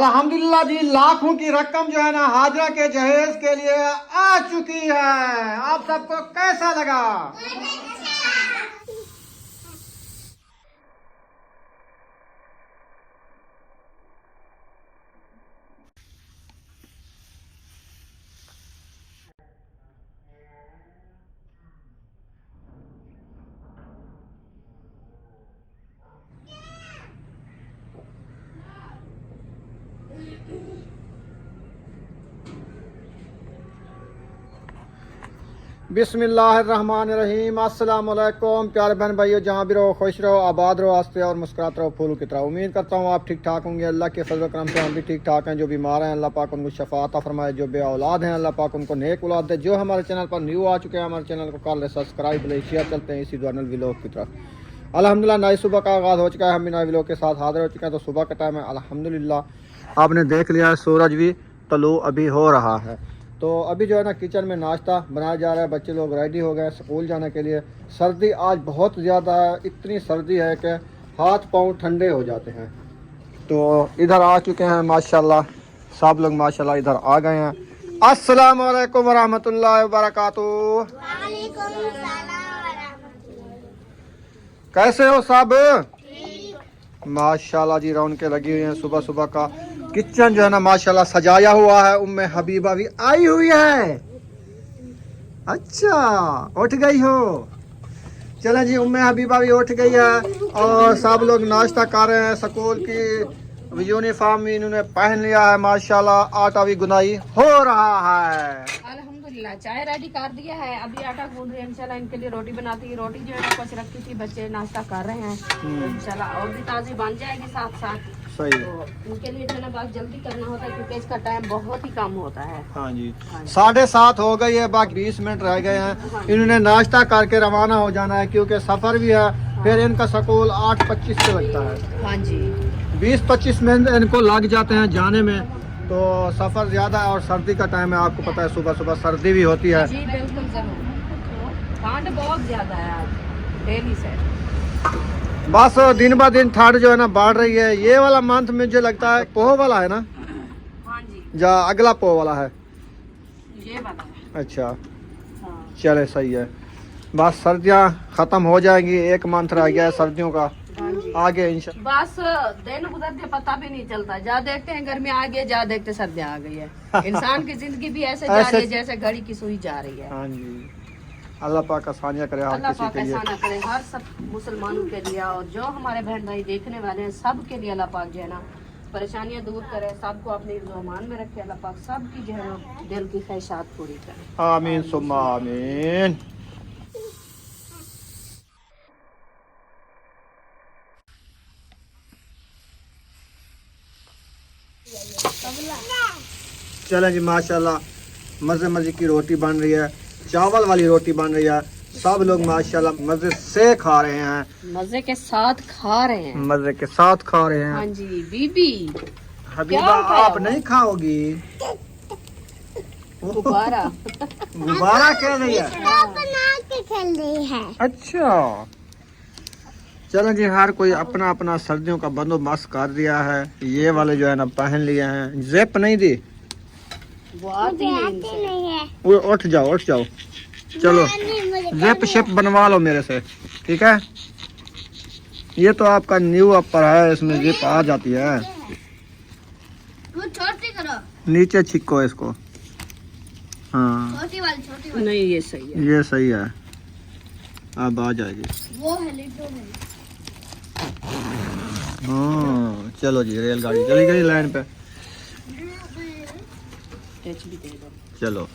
अल्हम्दुलिल्लाह जी, लाखों की रकम जो है ना हाजरा के जहेज के लिए आ चुकी है। आप सबको कैसा लगा? बिस्मिल्लाहिर्रहमानिर्रहीम। अस्सलाम वालेकुम प्यारे बहन भाइयों, जहाँ भी रहो खुश रहो, आबाद रहो, हंसते और मुस्कुराते रहो फूलों की तरह। उम्मीद करता हूँ आप ठीक ठाक होंगे। अल्लाह के फजल करम से हम भी ठीक ठाक हैं। जो बीमार हैं अल्लाह पाक उनको शफा अता फरमाए, जो बे औलाद हैं अल्लाह पाक उनको नेक औलाद दे। जो हमारे चैनल पर न्यू आ चुके हैं हमारे चैनल को कर ले सब्सक्राइब, शेयर। चलते हैं इसी दुआनल व्लॉग की तरफ। अल्हम्दुलिल्लाह नई सुबह का आगाज़ हो चुका है, हम भी नए व्लॉग के साथ हाजिर हो चुके हैं। तो सुबह का टाइम है, अल्हम्दुलिल्लाह आपने देख लिया है, सूरज भी तलू अभी हो रहा है। तो अभी जो है ना किचन में नाश्ता बनाया जा रहा है। बच्चे लोग रेडी हो गए स्कूल जाने के लिए। सर्दी आज बहुत ज़्यादा है, इतनी सर्दी है कि हाथ पांव ठंडे हो जाते हैं। तो इधर आ चुके हैं माशाल्लाह, सब लोग माशाल्लाह इधर आ गए हैं। अस्सलाम वालेकुम वरहमतुल्लाहि वबरकातुहू। कैसे हो सब? माशाल्लाह जी, रौनकें लगी हुई हैं। सुबह सुबह का किचन जो है ना माशाल्लाह सजाया हुआ है। उम्मे हबीबा भी आई हुई है। अच्छा, उठ गई हो? चलें जी, उम्मे हबीबा भी उठ गई है और सब लोग नाश्ता कर रहे हैं। स्कूल की यूनिफॉर्म भी इन्होंने पहन लिया है माशाल्लाह। आटा भी गुनाई हो रहा है। अल्हम्दुलिल्लाह चाय रेडी कर दिया है, अभी आटा गूंद रहे हैं। इंशाल्लाह इनके लिए रोटी बनाती है। रोटी जो है ना कुछ रखी थी, बच्चे नाश्ता कर रहे हैं। इंशाल्लाह और भी ताज़ी बन जाएगी साथ साथ। सही है। तो इनके लिए जो है ना बात जल्दी करना होता है क्योंकि इसका टाइम बहुत ही कम होता है। हाँ जी, 7:30 हो गई है, बाकी 20 मिनट रह गए हैं। इन्होंने नाश्ता करके रवाना हो जाना है क्योंकि सफ़र भी है। फिर इनका स्कूल 8:25 से लगता है। हाँ जी, 20-25 मिनट इनको लग जाते हैं जाने में। तो सफ़र ज़्यादा है और सर्दी का टाइम है, आपको पता है सुबह सुबह सर्दी भी होती है। जी बिल्कुल जरूर। ठंड बहुत ज्यादा है आज डेली से। बस दिन ब दिन ठंड जो है ना बढ़ रही है। ये वाला मंथ मुझे लगता है पोह वाला है ना, हाँ जी, या अगला पोह वाला है? ये वाला है। अच्छा, हाँ। चले सही है। बस सर्दियाँ ख़त्म हो जाएंगी, एक मंथ रह गया है सर्दियों का। हाँ जी। आगे इंशाल्लाह बस दिन गुजरते पता भी नहीं चलता। जा देखते हैं गर्मी आ गई है, जा देखते सर्दी आ गई है। इंसान की जिंदगी भी ऐसे जा रही है जैसे घड़ी की सुई जा रही है। हाँ जी, अल्लाह पाक आसानियाँ करे हर अल्लाह किसी पाक के लिए। ऐसा ना करे हर सब मुसलमानों के लिए, और जो हमारे बहन भाई देखने वाले हैं सब के लिए अल्लाह पाक जो है ना परेशानियां दूर करे, सबको अपने ईमान में रखे। अल्लाह पाक सबकी जो है ना दिल की ख्वाहिशात पूरी करे। आमीन सुम्मा आमीन। चलें जी, माशाल्लाह मज़े मज़े की रोटी बन रही है, चावल वाली रोटी बन रही है। सब लोग माशाल्लाह मज़े से खा रहे हैं, मजे के साथ खा रहे हैं। मज़े के साथ खा रहे हाँ हैं। जी बीबी, हबीबा क्या खाया आप हुआ? नहीं खाओगी? गुब्बारा गुब्बारा कह रही है? बना के खेल रही है। अच्छा, चलो जी, हर कोई अपना अपना सर्दियों का बंदोबस्त कर दिया है। ये वाले जो है ना पहन लिए हैं। ज़िप नहीं दी? वो आती नहीं इनसे। नहीं है। वो उठ जाओ उठ जाओ। चलो ज़िप शिप बनवा लो मेरे से, ठीक है? ये तो आपका न्यू अपर है, इसमें ज़िप आ जाती है। वो छोटी करो, नीचे छिको इसको। हाँ, छोटी वाली। नहीं ये सही है। ये सही है, अब आ जाएगी। वो है लिटो है। हाँ चलो जी, रेलगाड़ी चली गई लाइन पे। टच भी दे दो। चलो,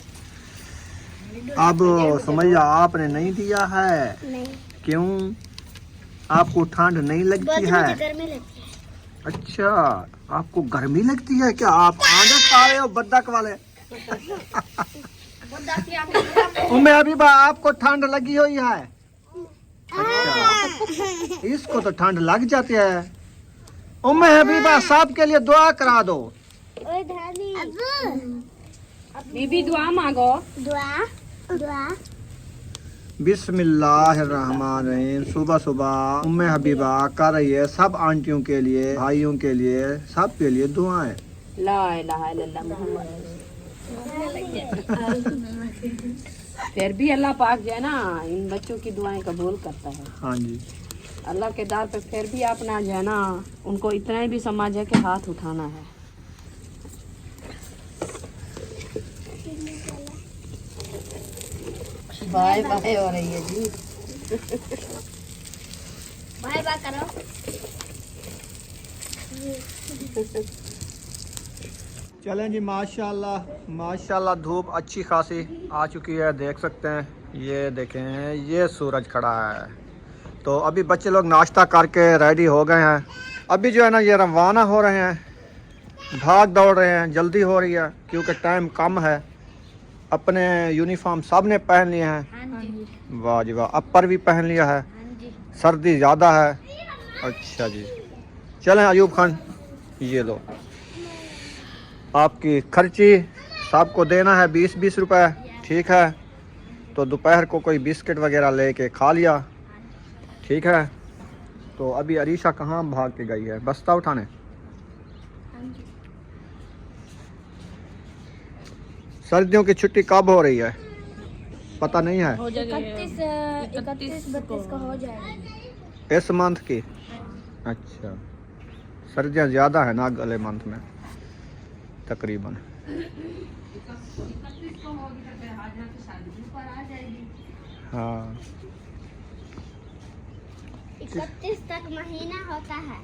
अब सुमैया आपने नहीं दिया है? नहीं, क्यों? आपको ठंड नहीं लगती है? गर्मी लगती है। अच्छा, आपको गर्मी लगती है क्या? आप आदत पा रहे हो बद्दक वाले। उम्मे हबीबा आपको ठंड लगी हुई है? अच्छा, इसको तो ठंड लग जाती है। उम्मे हबीबा साहब के लिए दुआ करा दो। बीबी दुआ मांगो। दुआ दुआ। बिस्मिल्लाहिर्रहमानिर्रहीम। सुबह सुबह उम्मे हबीबा कर रही है सब आंटियों के लिए, भाइयों के लिए, सब के लिए दुआएं। ला इलाहा इल्लल्लाह मुहम्मद। फिर भी अल्लाह पाक जो है ना इन बच्चों की दुआएं कबूल करता है। हाँ जी। अल्लाह के दर पे फिर भी अपना जो है ना उनको इतना ही भी समझ है कि हाथ उठाना है। बाय बाय हो रही है जी। बाय बाय करो। चलें जी, माशाल्लाह माशाल्लाह धूप अच्छी खासी आ चुकी है, देख सकते हैं। ये देखें, ये सूरज खड़ा है। तो अभी बच्चे लोग नाश्ता करके रेडी हो गए हैं। अभी जो है ना ये रवाना हो रहे हैं, भाग दौड़ रहे हैं, जल्दी हो रही है क्योंकि टाइम कम है। अपने यूनिफॉर्म सब ने पहन लिए हैं। हाँ जी। वाह जी वाह, अपर भी पहन लिया है, हाँ जी। सर्दी ज़्यादा है। अच्छा जी, चलें अयूब खान, ये लो आपकी खर्ची, सबको देना है 20-20 रुपए, ठीक है। तो दोपहर को कोई बिस्किट वगैरह लेके खा लिया, ठीक है। तो अभी अरीशा कहाँ भाग के गई है, बस्ता उठाने। हाँ जी। सर्दियों की छुट्टी कब हो रही है पता नहीं है। 31-32 का हो जाएगा इस मंथ की। अच्छा, सर्दियाँ ज़्यादा है ना अगले मंथ में तकरीबन। हाँ, 31 तक महीना होता है।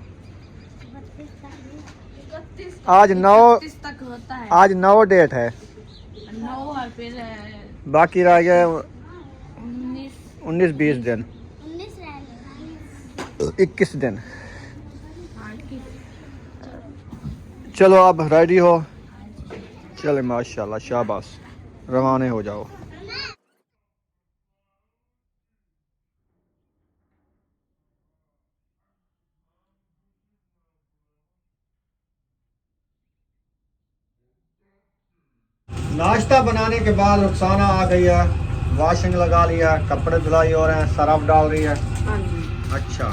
32 तक नहीं। आज 9 तक होता है। आज 9 डेट है, 9 और फिर बाकी रह गए 19 19-20 दिन, 19 रह गए। 21 दिन। चलो अब रेडी हो, चले माशाल्लाह, शाबाश, रवाने हो जाओ। नाश्ता बनाने के बाद रुखसाना आ गई है, वॉशिंग लगा लिया, कपड़े धुलाई हो रहे हैं, सरफ डाल रही है। हाँ जी। अच्छा,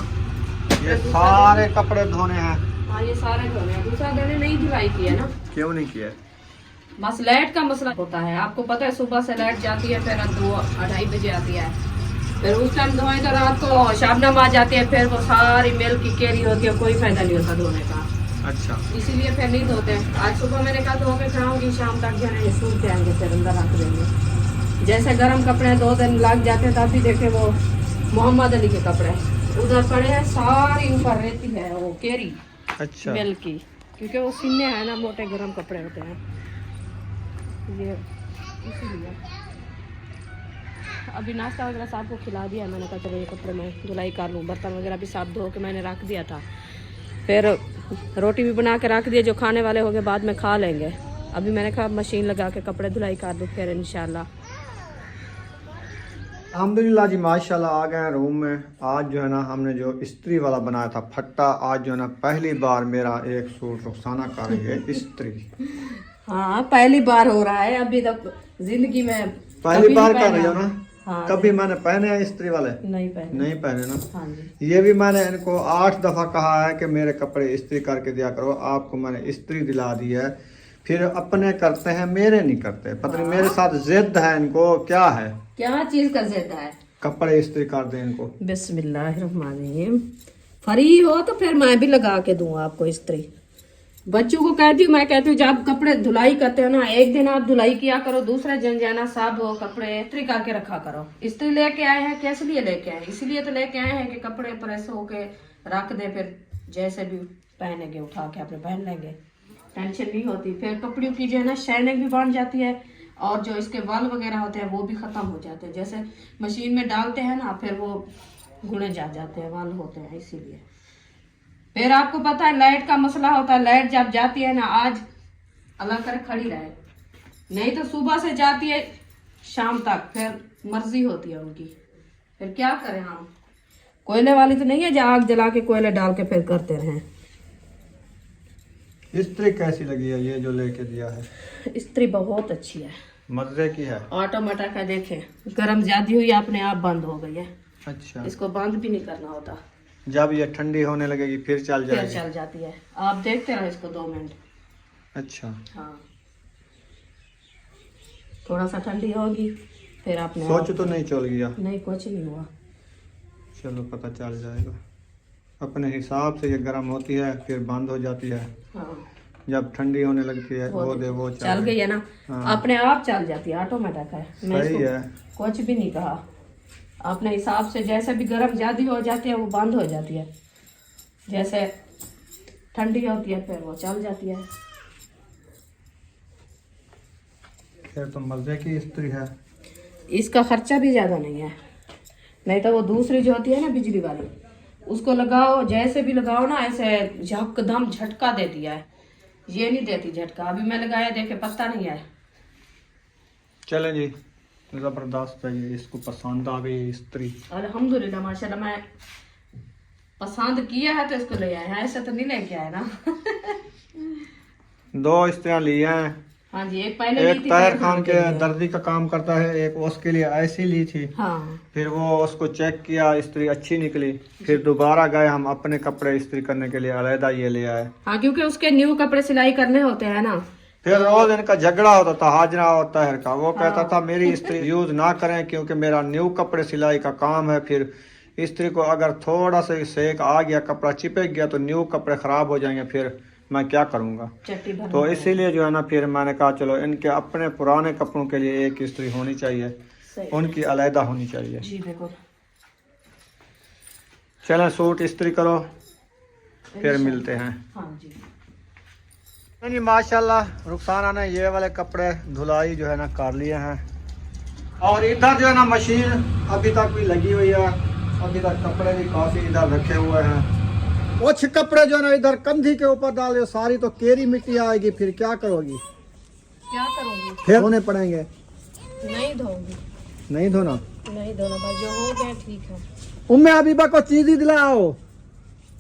ये सारे कपड़े धोने हैं। हाँ ये सारे धोने हैं, दूसरा दिन नहीं धुलाई की है ना। क्यों नहीं किए? बस लाइट का मसला होता है, आपको पता है सुबह से लाइट जाती है, फिर 2-2:30 बजे आती है, फिर उस टाइम धोए तो रात को शाबनम आ जाती है, फिर वो सारी मेल की केरी होती है, कोई फायदा नहीं होता धोने का। अच्छा, इसीलिए फिर नहीं धोते। आज सुबह मैंने कहा धो के खाऊंगी, शाम तक जो है सूख जाएंगे, फिर अंदर रख देंगे। जैसे गर्म कपड़े 2 दिन लग जाते हैं, तब भी देखे वो मोहम्मद अली के कपड़े उधर पड़े हैं, सारी ऊपर रहती है वो केरी अच्छा, मेल की, क्योंकि वो सीने है ना, मोटे गर्म कपड़े होते हैं ये, इसीलिए। अभी नाश्ता वगैरह सबको खिला दिया, मैंने कहा चलो ये कपड़े मैं धुलाई कर लूँ। बर्तन वगैरह भी साफ धो के मैंने रख दिया था, फिर रोटी भी बना के रख दिए, जो खाने वाले होंगे बाद में खा लेंगे। अभी मैंने कहा मशीन लगा के कपड़े धुलाई कर दूँ, फिर इंशाल्लाह। अल्हम्दुलिल्लाह जी, माशाल्लाह आ गए हैं रूम में। आज जो है ना हमने जो इस्त्री वाला बनाया था फट्टा, आज जो है ना पहली बार मेरा एक सूट रुखसाना कर रही है इस्त्री। हाँ पहली बार हो रहा है, अभी तक जिंदगी में पहली बार कर रही हो ना। हाँ, कभी मैंने पहने हैं इस्त्री वाले? नहीं पहने। नहीं पहने ना। हाँ जी। ये भी मैंने इनको 8 दफ़ा कहा है कि मेरे कपड़े इस्त्री करके दिया करो, आपको मैंने इस्त्री दिला दी है, फिर अपने करते हैं, मेरे नहीं करते। पता नहीं मेरे साथ जिद है, इनको क्या है, क्या चीज का जिद है? कपड़े इस्त्री कर दें इनको। बिस्मिल्लाहिर्रहमानिर्रहीम। फ्री हो तो फिर मैं भी लगा के दूं आपको इस्त्री। बच्चों को कहती हूँ, मैं कहती हूँ जब कपड़े धुलाई करते हो ना, एक दिन आप धुलाई किया करो, दूसरे दिन जाना सब हो कपड़े इस्त्री करके रखा करो। इस्त्री लेके आए हैं, कैसे लिए लेके आए? इसीलिए तो लेके आए हैं कि कपड़े प्रेस होके रख दे, फिर जैसे भी पहनेंगे उठा के अपने पहन लेंगे, टेंशन नहीं होती। फिर कपड़ों की जो है ना शाइनिंग भी बढ़ जाती है, और जो इसके वाल वगैरह होते हैं वो भी खत्म हो जाते हैं। जैसे मशीन में डालते हैं ना, फिर वो गुणे जाते हैं, वाल होते हैं। इसीलिए फिर आपको पता है लाइट का मसला होता है, लाइट जब जाती है ना, आज अल्लाह करे खड़ी रहे, नहीं तो सुबह से जाती है शाम तक, फिर मर्जी होती है उनकी। फिर क्या करें हम, कोयले वाली तो नहीं है जो आग जला के कोयले डाल के फिर करते रहें। इस्त्री कैसी लगी है ये जो लेके दिया है? इस्त्री बहुत अच्छी है, मजे की है। ऑटोमेटिक है, देखें गर्म ज्यादा हुई अपने आप बंद हो गई है। अच्छा, इसको बंद भी नहीं करना होता, जब ये ठंडी होने लगेगी फिर चल फिर जाएगी। चल जाती है। आप देखते रहो इसको 2 मिनट। अच्छा, हाँ, थोड़ा सा ठंडी होगी फिर आपने सोच तो नहीं चल गया? नहीं, कुछ नहीं हुआ। चलो पता चल जाएगा। अपने हिसाब से ये गर्म होती है फिर बंद हो जाती है, हाँ, जब ठंडी होने लगती है वो चल गई है ना। हाँ। अपने आप चल जाती है, ऑटोमेटिक है। मैं सही इसको है। कुछ भी नहीं कहा, अपने हिसाब से जैसे भी गर्म ज्यादा हो जाती है वो बंद हो जाती है, जैसे ठंडी होती है फिर वो चल जाती है। फिर तो मजे की इस्त्री है। इसका खर्चा भी ज्यादा नहीं है, नहीं तो वो दूसरी जो होती है ना बिजली वाली, उसको लगाओ जैसे भी लगाओ ना ऐसे यकदम झटका देती है, ये नहीं देती झटका। अभी मैं लगाया देखे पता नहीं है। चलें जी, जबरदस्त है ये, इसको पसंद आ गई इस्त्री। अल्हम्दुलिल्लाह माशाल्लाह, मैं पसंद किया है तो इसको ले आए हैं, ऐसे तो नहीं लेके आए ना। 2 इस्त्रियां ली हैं। हाँ जी, एक पहले एक ली थी ताहिर ताहिर खान के लिए। दर्जी का काम करता है, एक उसके लिए ऐसी ली थी। हाँ, फिर वो उसको चेक किया, इस्त्री अच्छी निकली, फिर दोबारा गए हम अपने कपड़े इस्त्री करने के लिए, अलहदा ये ले आए। हाँ, क्योंकि उसके न्यू कपड़े सिलाई करने होते हैं ना। फिर रोज इनका झगड़ा होता था हाजरा और ताहिर का। वो कहता हाँ। था मेरी इस्त्री यूज ना करें क्योंकि मेरा न्यू कपड़े सिलाई का काम है, फिर इस्त्री को अगर थोड़ा सा सेक आ गया, कपड़ा चिपक गया तो न्यू कपड़े खराब हो जाएंगे, फिर मैं क्या करूँगा। चट्टी भर तो इसीलिए जो है ना फिर मैंने कहा चलो इनके अपने पुराने कपड़ों के लिए एक इस्त्री होनी चाहिए, सही। उनकी अलहदा होनी चाहिए। जी बिल्कुल। चलें सूट इस्त्री करो फिर मिलते हैं। हाँ जी, जी माशाल्लाह रुखसाना ने ये वाले कपड़े धुलाई जो है ना कर लिए हैं, और इधर जो है ना मशीन अभी तक भी लगी हुई है, अभी तक कपड़े भी काफी इधर रखे हुए हैं। कुछ कपड़े जो है ना इधर कंधी के ऊपर डाल रहे हो, सारी तो केरी मिट्टी आएगी, फिर क्या करोगी? क्या करूँगी? फिर धोने पड़ेंगे। नहीं धोऊंगी, नहीं धोना? नहीं धोना भाई, जो हो गया ठीक है। उम्मे अबीबा को चीज ही दिलाओ।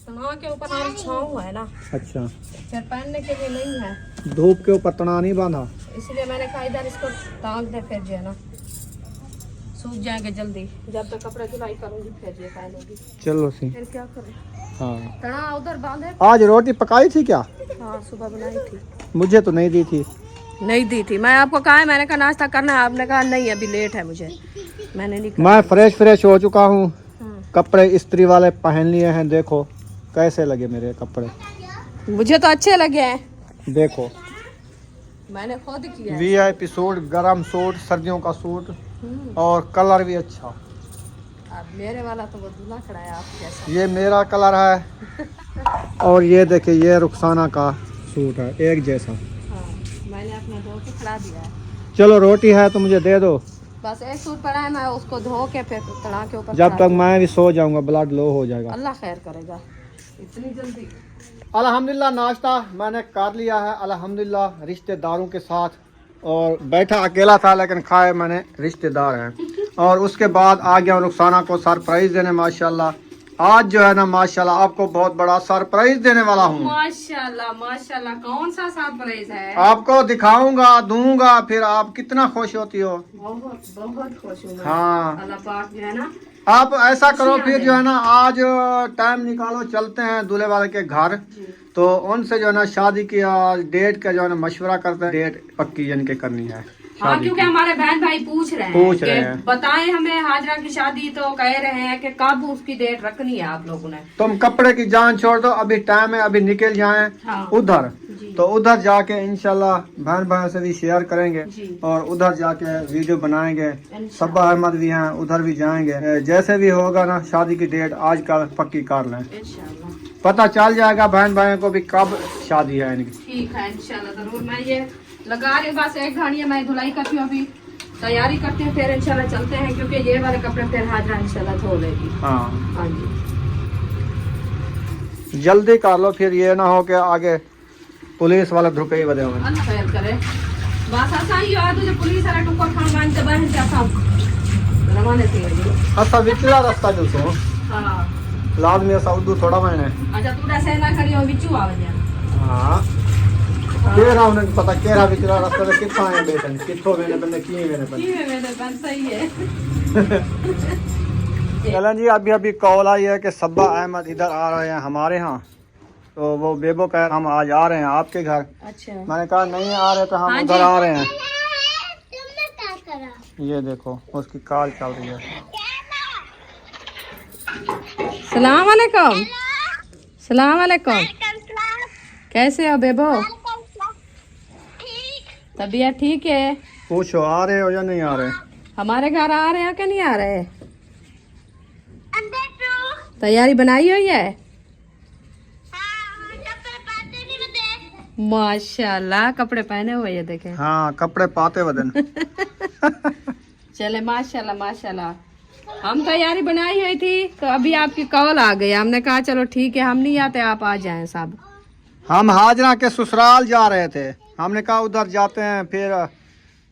तनाव के ऊपर हम छाँव है ना, अच्छा, फिर पहनने के लिए नहीं है, धूप के ऊपर तना नहीं बांधा? इसलिए मैंने कहा इधर इसको टांग दे, फिर जो है ना सूख जाएंगे जल्दी। जब तक कपड़े धुलाई करूंगी फिर ये पहनूंगी। चलो सी। फिर क्या करें? हाँ, तना उधर बांधे। आज रोटी पकाई थी क्या? हाँ, सुबह बनाई थी। मुझे तो नहीं दी थी। नहीं दी थी, मैं आपको कहा है, मैंने कहा नाश्ता करना है, आपने कहा नहीं अभी लेट है मुझे, मैंने नहीं मैं फ्रेश हो चुका हूँ, हाँ। कपड़े इस्त्री वाले पहन लिए हैं, देखो कैसे लगे मेरे कपड़े। मुझे तो अच्छे लगे हैं, देखो मैंने खुद किया है। VIP सूट, गरम सूट, सर्दियों का सूट, और कलर भी अच्छा। अब मेरे वाला तो वो दूल्हा खड़ा है आप जैसा। ये मेरा कलर है, और ये देखिए ये रुखसाना का सूट है, एक जैसा। हाँ, मैंने अपना धो के खड़ा दिया है। चलो रोटी है तो मुझे दे दो। बस एक सूट पड़ा है, मैं उसको धो के फिर तड़ा के ऊपर जब खड़ा तक दूँ। मैं भी सो जाऊंगा, ब्लड लो हो जाएगा। अल्लाह खैर करेगा, इतनी जल्दी। अल्हम्दुलिल्लाह नाश्ता मैंने कर लिया है अल्हम्दुलिल्लाह रिश्तेदारों के साथ, और बैठा अकेला था लेकिन खाए मैंने रिश्तेदार हैं। और उसके बाद आ गया रुखसाना को सरप्राइज देने। माशाल्लाह आज जो है ना माशाल्लाह आपको बहुत बड़ा सरप्राइज देने वाला हूँ। माशाल्लाह माशाल्लाह, कौन सा सरप्राइज है? आपको दिखाऊंगा, दूंगा, फिर आप कितना खुश होती हो। बहुत बहुत खुश हूँ मैं। हाँ, अल्लाह पाक जो है ना, आप ऐसा करो खुशियाँ फिर दें। जो है ना आज टाइम निकालो, चलते हैं दूल्हे वाले के घर, तो उनसे जो है ना शादी की आज डेट का जो है ना मशवरा करते हैं, डेट पक्की यानी कि करनी है हाँ, शादी क्योंकि की। हमारे बहन भाई पूछ रहे पूछ रहे कि हैं। बताएं हमें हाजरा की शादी, तो कह रहे हैं कि कब उसकी डेट रखनी है आप लोगों ने। तुम कपड़े की जान छोड़ दो, अभी टाइम है, अभी निकल जाएं हाँ। उधर, जी। तो उधर जाके इंशाल्लाह बहन भाई से भी शेयर करेंगे, जी। और उधर जाके वीडियो बनाएंगे। इंशाल्लाह। सब्बा अहमद भी हैं, उधर भी जाएंगे। जैसे भी होगा ना शादी की डेट आज कल पक्की कर लें, इंशाल्लाह पता चल जाएगा बहन भाइयों को भी कब शादी है इनकी। ठीक है, इंशाल्लाह जरूर। मैं ये लगा रही हूँ, बस 1 घंटे मैं धुलाई करती हूँ, अभी तैयारी करते हैं, फिर इंशाल्लाह चलते हैं, क्योंकि ये वाले कपड़े फिर हाजरा इंशाल्लाह धो लेगी। हाँ, हाँ जी, जल्दी कर लो, फिर ये ना हो कि आगे पुलिस वाले धुके ही बदे हुए। अल्लाह खैर करे। बस असा ही याद जो पुलिस वाला टुकर खान मान के बहन से असा रवाने थे जी। अच्छा विचला रास्ता जो सो हाँ, लाजमी असा उर्दू थोड़ा मैंने। अच्छा तू ऐसे ना करी हो बिचू आवे जा। हाँ, केरा उन्हें पता केरा विचला रास्ता पे कितना आए बेटन, कितो मैंने बंदे किए मैंने बंदे। ठीक है, मेरे बन सही है। चलें जी, अभी कॉल आई है कि सब्बा अहमद इधर आ रहे हैं हमारे यहाँ, तो वो बेबो कह हम आज आ रहे हैं आपके घर। अच्छा। मैंने कहा नहीं आ रहे तो हम हाँ उधर जी। आ रहे हैं। तुमने क्या करा? ये देखो उसकी कॉल चल रही है। सलाम वालेकुम। सलाम वालेकुम। कैसे हो बेबो? तबीयत ठीक है? पूछो आ रहे हो या नहीं आ रहे? हमारे घर आ रहे हो क्या नहीं आ रहे? तैयारी बनाई हुई है? माशाल्लाह कपड़े पहने हुए ये देखें। हाँ कपड़े पाते बदन। चले माशाल्लाह माशाल्लाह। हम तैयारी बनाई हुई थी तो अभी आपकी कॉल आ गई। हमने कहा चलो ठीक है हम नहीं आते आप आ जाएं सब। हम हाजरा के ससुराल जा रहे थे। हमने कहा उधर जाते हैं फिर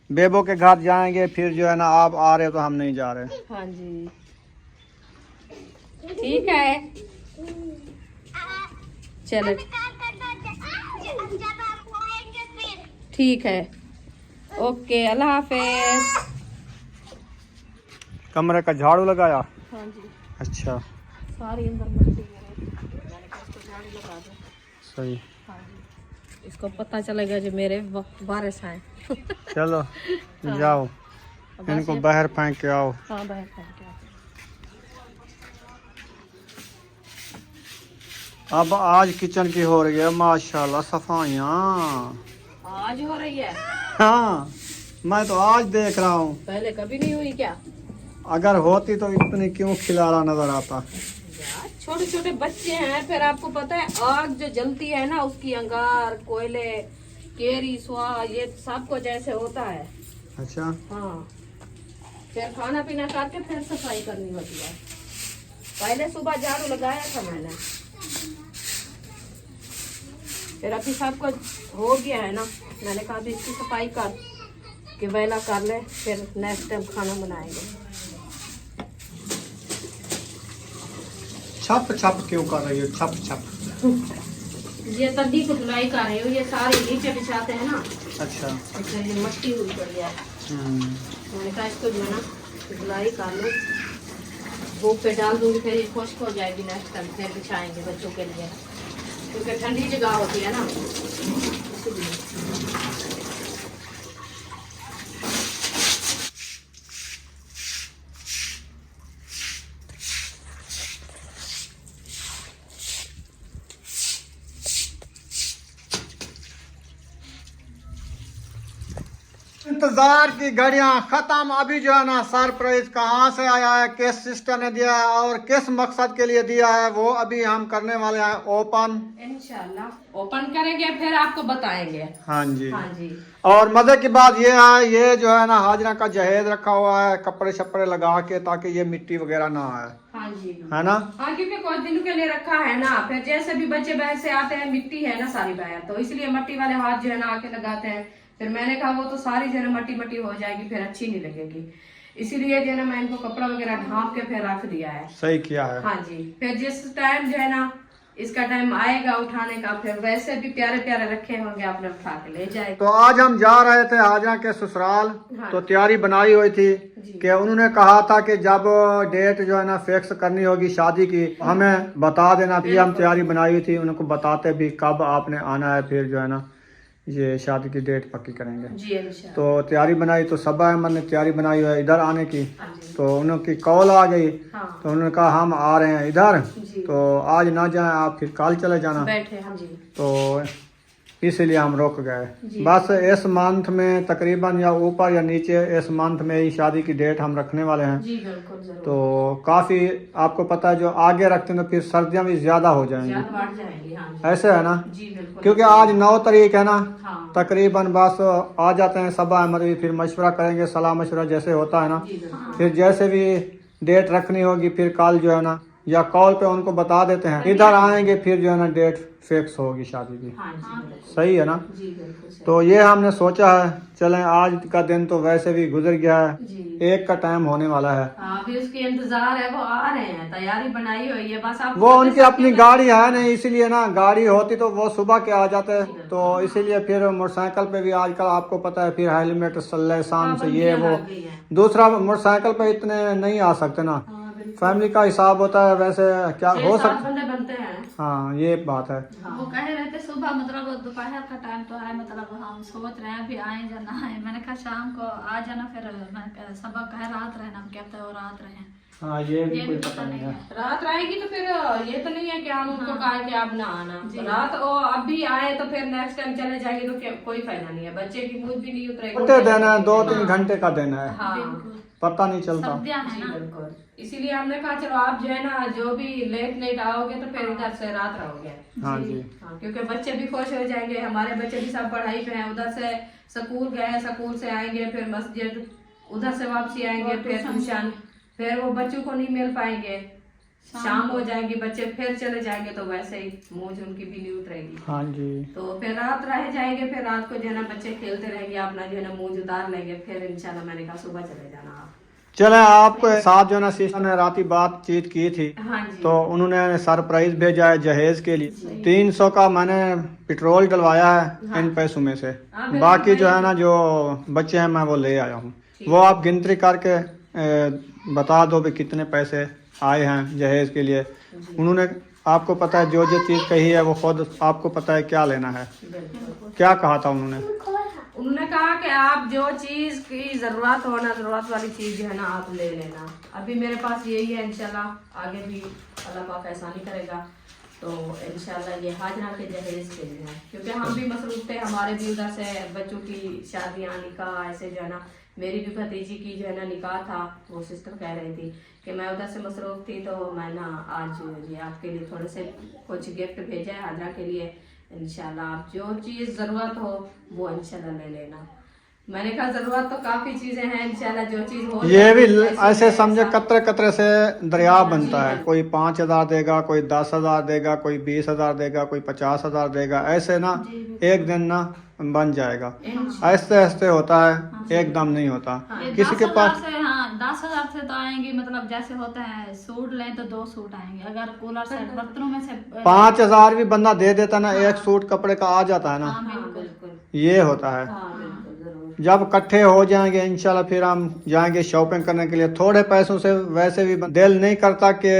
बेबो के घर जाएंगे फिर जो है ना आप आ रहे हो तो हम नहीं जा रहे। हाँ जी ठीक है चलो ठीक है ओके अल्लाह हाफिज। कमरे का झाड़ू लगाया? हाँ जी अच्छा सारी अंदर मिट्टी है मैंने कहा इसको झाड़ू लगा दो। सही। हाँ जी इसको पता चलेगा जो मेरे बारिश आए। चलो जाओ इनको बाहर फेंक के आओ। हाँ बाहर फेंक के आओ। अब आज किचन की हो रही है माशाल्लाह सफाइयाँ। आज हो रही है? हाँ मैं तो आज देख रहा हूँ। पहले कभी नहीं हुई क्या? अगर होती तो इतनी क्यों खिलाड़ा नजर आता। यार छोटे छोटे बच्चे हैं फिर आपको पता है आग जो जलती है ना उसकी अंगार कोयले केरी सुहा ये सबको जैसे होता है। अच्छा हाँ फिर खाना पीना करके फिर सफाई करनी होती है। पहले सुबह झाड़ू लगाया था मैंने फिर अभी सब कुछ हो गया है ना मैंने कहा अभी इसकी सफाई कर के वेला कर ले फिर नेक्स्ट टाइम खाना बनाएंगे। छप छप क्यों कर रही हो? छप छप ये तभी को धुलाई कर रही हूँ ये सारे नीचे बिछाते हैं ना। अच्छा इसमें ये मट्टी हुई पड़ी है मैंने कहा इसको जो है ना धुलाई कर लो बुक पे डाल दूंगी फिर ये खुश्क हो जाएगी नेक्स्ट टाइम फिर बिछाएंगे बच्चों के लिए क्योंकि ठंडी जगह होती है ना इसीलिए। इंतजार की घड़ियां खत्म। अभी जो है ना सरप्राइज कहाँ से आया है किस सिस्टर ने दिया है और किस मकसद के लिए दिया है वो अभी हम करने वाले हैं ओपन। इंशाल्लाह ओपन करेंगे फिर आपको बताएंगे। हाँ जी हाँ जी और मजे की बात ये है ये जो है ना हाजरा का जहेज रखा हुआ है कपड़े शपड़े लगा के ताकि ये मिट्टी वगैरह ना आए। हाँ जी है ना? हाँ क्योंकि कुछ दिनों के लिए रखा है ना फिर जैसे भी बच्चे बाहर से आते हैं मिट्टी है ना सारी बाहर तो इसलिए मट्टी वाले हाथ जो है ना आके लगाते हैं। फिर मैंने कहा वो तो सारी जो है मट्टी मट्टी हो जाएगी फिर अच्छी नहीं लगेगी इसीलिए जो है ना मैं इनको कपड़ा वगैरह ढांप के फिर रख दिया है। सही किया है। हाँ जी फिर जिस टाइम जो है ना इसका टाइम आएगा उठाने का फिर वैसे भी प्यारे प्यारे रखे होंगे आपने उठा के ले जाए। तो आज हम जा रहे थे हाजरा के ससुराल। हाँ। तो तैयारी बनाई हुई थी कि उन्होंने कहा था कि जब डेट जो है ना फिक्स करनी होगी शादी की हमें बता देना। फिर हम तैयारी बनाई हुई थी उनको बताते भी कब आपने आना है फिर जो है ना ये शादी की डेट पक्की करेंगे। जी इंशाल्लाह। तो तैयारी बनाई तो सब अहमद ने तैयारी बनाई है इधर आने की। हाँ जी। तो उनकी कॉल आ गई। हाँ। तो उन्होंने कहा हम आ रहे हैं इधर जी। तो आज ना जाएं आप फिर कल चले जाना। बैठे हाँ जी तो इसीलिए हम रुक गए। जी। बस इस मंथ में तकरीबन या ऊपर या नीचे इस मंथ में ही शादी की डेट हम रखने वाले हैं। जी बिल्कुल जरूर। तो काफ़ी आपको पता है जो आगे रखते हैं तो फिर सर्दियाँ भी ज़्यादा हो जाएंगी। ज्यादा बढ़ जाएंगी हाँ जी। ऐसे है ना? जी बिल्कुल क्योंकि आज 9 तारीख है ना हाँ तकरीबन बस आ जाते हैं सब अहमद भी फिर मशवरा करेंगे सलाह मशवरा जैसे होता है ना जी बिल्कुल। फिर जैसे भी डेट रखनी होगी फिर कल जो है ना या कॉल पे उनको बता देते हैं इधर आएंगे फिर जो है ना डेट फिक्स होगी शादी की। हाँ जी बिल्कुल। सही है ना? जी बिल्कुल सही। तो ये हमने सोचा है चलें आज का दिन तो वैसे भी गुजर गया है जी एक का टाइम होने वाला है। हाँ अभी उसकी इंतजार है वो आ रहे हैं तैयारी बनाई हुई है बस आप वो उनकी अपनी गाड़ी है नहीं इसीलिए ना गाड़ी होती तो वो सुबह के आ जाते तो इसीलिए फिर मोटरसाइकिल पे भी आजकल आपको पता है फिर हेलमेट सल्ले शान से ये वो दूसरा मोटरसाइकिल पे इतने नहीं आ सकते ना फैमिली का हिसाब होता है वैसे क्या हो 6-7 सकता। बंदे बनते हैं। हाँ ये बात है। वो कहे रहे थे सुबह मतलब दोपहर का टाइम तो है, मतलब हम सोच रहे हैं अभी आए जाना है। मैंने कहा शाम को आ जाना, फिर मैंने कहा सब कहे रात रहना, हम कहते हो रात रहे। हाँ ये भी ये कोई भी पता नहीं है। रात रहेगी तो फिर ये तो नहीं है कि हम उनको कहा कि आप ना आना, रात ओ अभी आए तो फिर नेक्स्ट टाइम चले जाएंगे तो कोई फायदा नहीं है, बच्चे की मूड भी नहीं उतरेगी। छोटे देना है 2-3 घंटे का देना है, हाँ पता नहीं चलता। सद्या है जी ना। बिल्कुल, इसीलिए हमने कहा चलो आप जो है ना जो भी लेट आओगे तो फिर इधर से रात रहोगे। हाँ जी। हाँ क्योंकि बच्चे भी खुश हो जाएंगे, हमारे बच्चे भी सब पढ़ाई पे हैं, उधर से स्कूल गए हैं, स्कूल से आएंगे फिर मस्जिद, उधर से वापसी आएंगे फिर ट्यूशन, फिर वो बच्चों को नहीं मिल पाएंगे, शाम हो जाएगी, बच्चे फिर चले जाएंगे तो वैसे ही मौज उनकी भी नहीं उतरेगी। हाँ जी। तो फिर रात रह जाएंगे, फिर रात को जो है ना बच्चे खेलते रहेंगे, अपना जो है ना मौज उतार लेंगे, फिर इंशाल्लाह मैंने कहा सुबह चले जाना आप। चले आपके साथ जो ना सिस्टर ने राती बातचीत की थी, हाँ जी। तो उन्होंने सरप्राइज भेजा है जहेज के लिए। 300 का मैंने पेट्रोल डलवाया है इन पैसों में से, बाकी जो है ना जो बच्चे हैं मैं वो ले आया हूँ। वो आप गिनती करके बता दो भी कितने पैसे आए हैं जहेज के लिए। उन्होंने आपको पता है जो चीज़ कही है वो खुद आपको पता है क्या लेना है। बिल्कुल। क्या कहा था उन्होंने? उन्होंने कहा कि आप जो चीज की जरूरत हो ना, जरूरत वाली चीज जो है ना आप ले लेना। अभी मेरे पास यही है, इंशाल्लाह आगे भी अल्लाह पाक एहसानी करेगा तो इंशाल्लाह ये हाजरा के जहेज के लिए है, क्योंकि हम भी मसरूफ थे, हमारे भी उधर से बच्चों की शादियाँ निकाह ऐसे जो है ना, मेरी भी भतीजी की जो है ना निकाह था, वो सिस्टर कह रही थी कि मैं उधर से मसरूफ थी तो मैं ना आज ये आपके लिए थोड़े से कुछ गिफ्ट भेजा है हाजरा के लिए, इंशाल्लाह आप जो चीज़ ज़रूरत हो वो इंशाल्लाह ले लेना। मैंने कहा जरूरत तो काफी चीजें हैं, इंशाल्लाह जो चीज हो ये भी जाएगी, ऐसे समझे सब- कतरे कतरे से दरिया हाँ, बनता जी, है। कोई 5,000 देगा, कोई 10,000 देगा, कोई 20,000 देगा, कोई 50,000 देगा, ऐसे ना एक दिन ना बन जाएगा। ऐसे ऐसे होता है, एकदम नहीं होता। ये किसी के 10,000 पास से, हाँ 10,000 से तो आएंगे, मतलब जैसे होता है सूट लें तो 2 सूट आएंगे, अगर कूलर से बर्तनों में से 5,000 भी बंदा दे देता ना, एक सूट कपड़े का आ जाता है ना। हाँ हाँ बिल्कुल। बिल्कुल, ये होता है। हाँ बिल्कुल जरूर। जब इकट्ठे हो जाएंगे इंशाल्लाह फिर हम जाएंगे शॉपिंग करने के लिए। थोड़े पैसों से वैसे भी दिल नहीं करता कि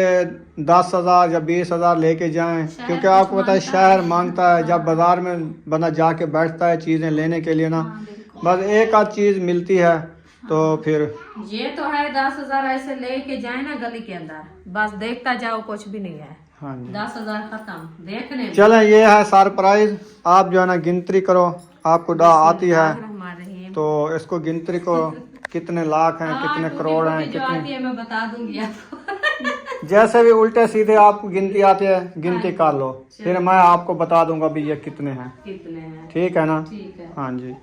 10,000 या 20,000 लेके जाएं, क्योंकि आपको पता है शहर मांगता है। जब बाजार में बंदा जाके बैठता है चीजें लेने के लिए ना, हाँ बिल्कुल। बस एक आध चीज मिलती है तो फिर ये तो है 10,000 ऐसे लेके जाए ना गली के अंदर, बस देखता जाओ कुछ भी नहीं है। हाँ जी। 10,000 खत्म देखने में। चले ये है सरप्राइज। आप जो है ना गिनती करो, आपको आती है हमारे तो इसको गिनती को कितने लाख हैं, कितने करोड़ हैं, जो आती कितने है मैं बता दूंगी आपको। जैसे भी उल्टे सीधे आपको गिनती आती है गिनती कर लो, फिर मैं आपको बता दूंगा भी ये कितने हैं। कितने हैं? ठीक है ना? ठीक है। हाँ जी।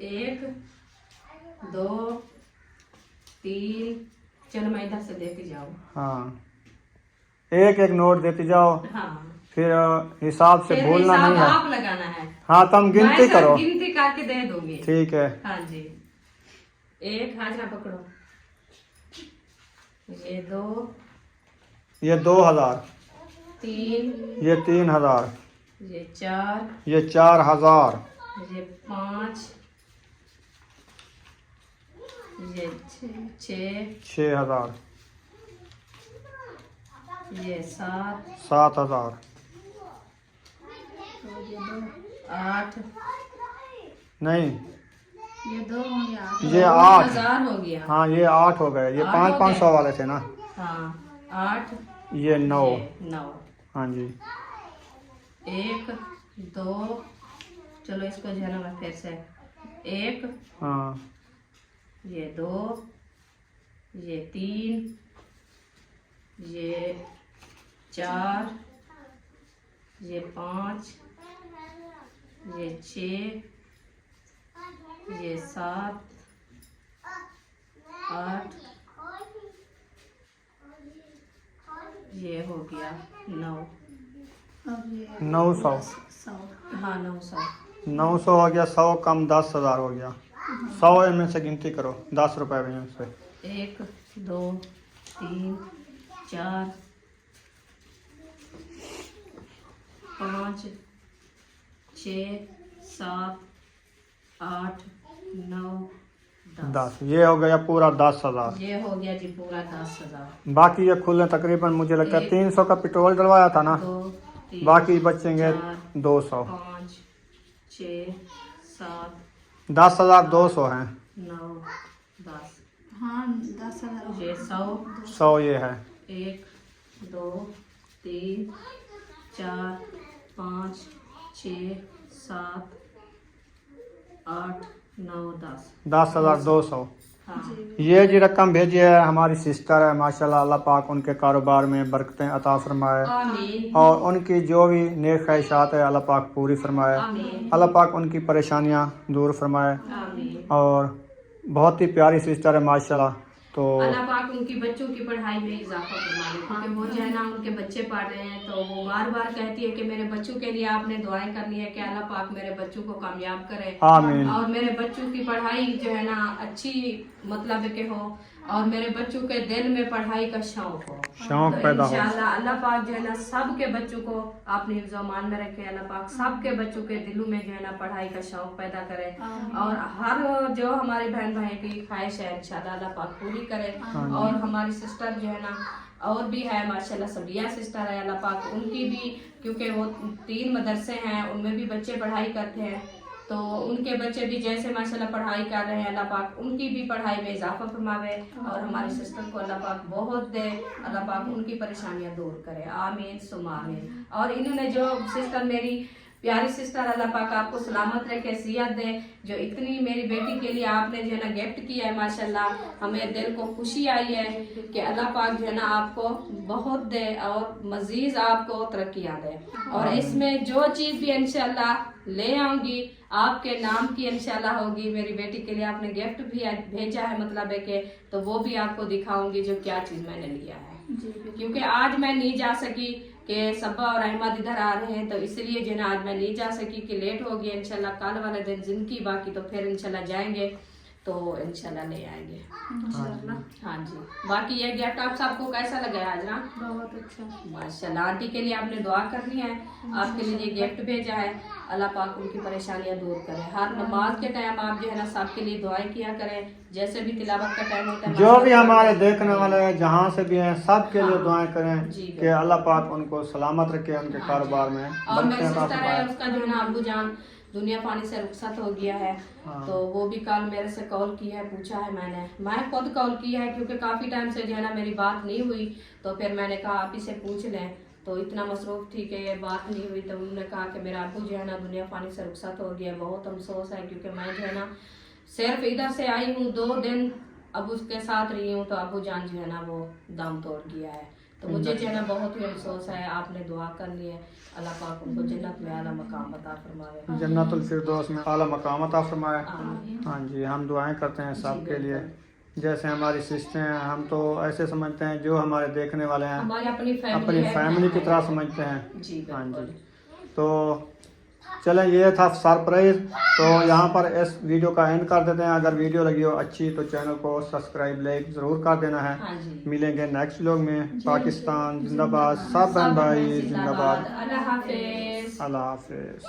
1 2 3, चलो मैं इधर से लेके जाऊँ। हाँ एक एक नोट देती जाओ, हाँ फिर हिसाब से फिर भूलना हिसाब नहीं है। आप लगाना है, हाँ तुम मैं गिनती सब करो। गिनती करके दे दूंगी। ठीक है। हाँ जी। 1 हाजरा पकड़ो, ये 2 ये 2,000, 3, ये 3,000, ये 4, ये 4,000, ये 5, ये 6, 6,000, ये 7, 7,000, 8, नहीं ये 2 हो गया। ये 8। 1000 हो गया। हाँ ये 8 हो गए। ये 8 हो 500 गए। वाले थे ना। हाँ 8, ये 9। ये 9, हाँ जी। 1 2, चलो इसको जो है ना मैं फिर से 1, हाँ ये 2, ये 3, ये 4, ये 5, ये 6, ये 7, 8, ये हो गया 9। अब ये 900। 100। हाँ 900। 900 हो गया। 100 कम 10,000 हो गया। 100 में से गिनती करो, 10 रुपए में से। 1 2 3 4 5 6 7 8 9 10। ये हो गया पूरा 10,000। ये हो गया जी पूरा 10,000। बाकी ये खुले तकरीबन मुझे लगता है 300 का पेट्रोल डलवाया था ना, 2 3 बाकी बचेंगे 200। 5 6 7 10,200 हैं। 9 10 हाँ 10,000 ये 100 ये है। 1 2 3 4 5 6 7 8 9 10। 10,200। हाँ ये जी रकम भेजी है हमारी सिस्टर है, माशाल्लाह अल्लाह पाक उनके कारोबार में बरकतें अता फरमाए आमीन और उनकी जो भी नेक ख्वाहिशात है अल्लाह पाक पूरी फरमाए। आमीन अल्लाह पाक उनकी परेशानियां दूर फरमाए। आमीन। और बहुत ही प्यारी सिस्टर है माशाल्लाह। तो अल्लाह पाक उनकी बच्चों की पढ़ाई में इजाफा फरमाए, क्योंकि वो जो है ना उनके बच्चे पढ़ रहे हैं तो वो बार बार कहती है कि मेरे बच्चों के लिए आपने दुआएं करनी है कि अल्लाह पाक मेरे बच्चों को कामयाब करे आमीन। और मेरे बच्चों की पढ़ाई जो है ना अच्छी मतलब के हो और मेरे बच्चों के दिल में पढ़ाई का शौक हो, शौक तो पैदा हो। इंशाअल्लाह अल्लाह पाक जो है ना सबके बच्चों को अपने हिफ्ज़-ओ-मान में रखे। अल्लाह पाक सबके बच्चों के दिलों में जो है ना पढ़ाई का शौक पैदा करे और हर जो हमारे बहन भाई की ख्वाहिश है इंशाअल्लाह अल्लाह पाक पूरी करे। और हमारी सिस्टर जो है ना और भी है माशाल्लाह, सबिया सिस्टर है, अल्लाह पाक उनकी भी, क्योंकि वो 3 मदरसे हैं उनमें भी बच्चे पढ़ाई करते हैं तो उनके बच्चे भी जैसे माशाल्लाह पढ़ाई कर रहे हैं, अल्लाह पाक उनकी भी पढ़ाई में इजाफा फरमावे और हमारी सिस्टर को अल्लाह पाक बहुत दे, अल्लाह पाक उनकी परेशानियां दूर करे। आमीन सुम्मा आमीन। और इन्होंने जो सिस्टर मेरी प्यारी सिस्टर अल्लाह पाक आपको सलामत रखे, सेहत दे, जो इतनी मेरी बेटी के लिए आपने जो है ना गिफ्ट किया है माशाल्लाह, हमें दिल को खुशी आई है कि अल्लाह पाक जो है ना आपको बहुत दे और मजीद आपको तरक्कियां दे। और इसमें जो चीज़ भी इंशाल्लाह ले आऊंगी आपके नाम की इंशाल्लाह होगी। मेरी बेटी के लिए आपने गिफ्ट भी भेजा है मतलब है कि, तो वो भी आपको दिखाऊंगी जो क्या चीज़ मैंने लिया है, क्योंकि आज मैं नहीं जा सकी कि सब्बा और अहमद इधर आ रहे हैं तो इसलिए जो ना आज मैं नहीं जा सकी कि लेट हो गई। इंशाल्लाह कल वाले दिन जिनकी बाकी तो फिर इंशाल्लाह जाएंगे तो इंशाल्लाह ले आएंगे इंशाल्लाह। हाँ जी। बाकी ये गिफ्ट आप सबको कैसा लगा आज ना? बहुत अच्छा। माशाल्लाह। आंटी के लिए आपने दुआ करनी है, आपके लिए ये गिफ्ट भेजा है, अल्लाह पाक उनकी परेशानियां दूर करे। हर नमाज के टाइम आप जो है ना सबके लिए दुआएं किया करें, जैसे भी तिलावत का टाइम होता है जो भी हमारे देखने वाले हैं जहाँ से भी हैं सबके लिए हाँ। दुआएं करें जी, कि अल्लाह पाक उनको सलामत रखे, उनके हाँ कारोबार में और मेरी बरकतें अता सिस्टर है फरमाए। उसका जो है ना अब्बू जान दुनिया पानी से रुखसत हो गया है हाँ। तो वो भी कल मेरे से कॉल की है, पूछा है मैं खुद कॉल की है क्योंकि काफ़ी टाइम से जो है ना मेरी बात नहीं हुई तो फिर मैंने कहा आप ही से पूछ लें, तो इतना मसरूफ थी कि ये बात नहीं हुई तो उन्होंने कहा कि मेरा अब्बू जो है ना दुनिया पानी से रुखसत हो गया। बहुत अफसोस है क्योंकि मैं जो है ना सिर्फ इधर से आई हूँ 2 दिन अब उसके साथ रही हूँ तो अब्बू जान जो है ना वो दम तोड़ गया है, तो मुझे जो है ना बहुत ही अफसोस है। आपने दुआ करनी है अल्लाह पाक उनको जन्नत में आला मकाम अता फरमावे, जन्नतुल फिरदौस में आला मकाम अता फरमाए। आमीन। हाँ जी, हम दुआएं करते हैं सबके लिए। जैसे हमारी सिस्टर हैं हम तो ऐसे समझते हैं जो हमारे देखने वाले हैं हमारी अपनी अपनी है। फैमिली की तरह समझते हैं। जी हाँ बिल्कुल। जी। तो चलें, ये था सरप्राइज। तो यहाँ पर इस वीडियो का एंड कर देते हैं। अगर वीडियो लगी हो अच्छी तो चैनल को सब्सक्राइब लाइक ज़रूर कर देना है। हाँ जी। मिलेंगे नेक्स्ट व्लॉग में। पाकिस्तान जिंदाबाद, सब बहन भाई जिंदाबाद। अल्लाह हाफिज। अल्लाह हाफिज।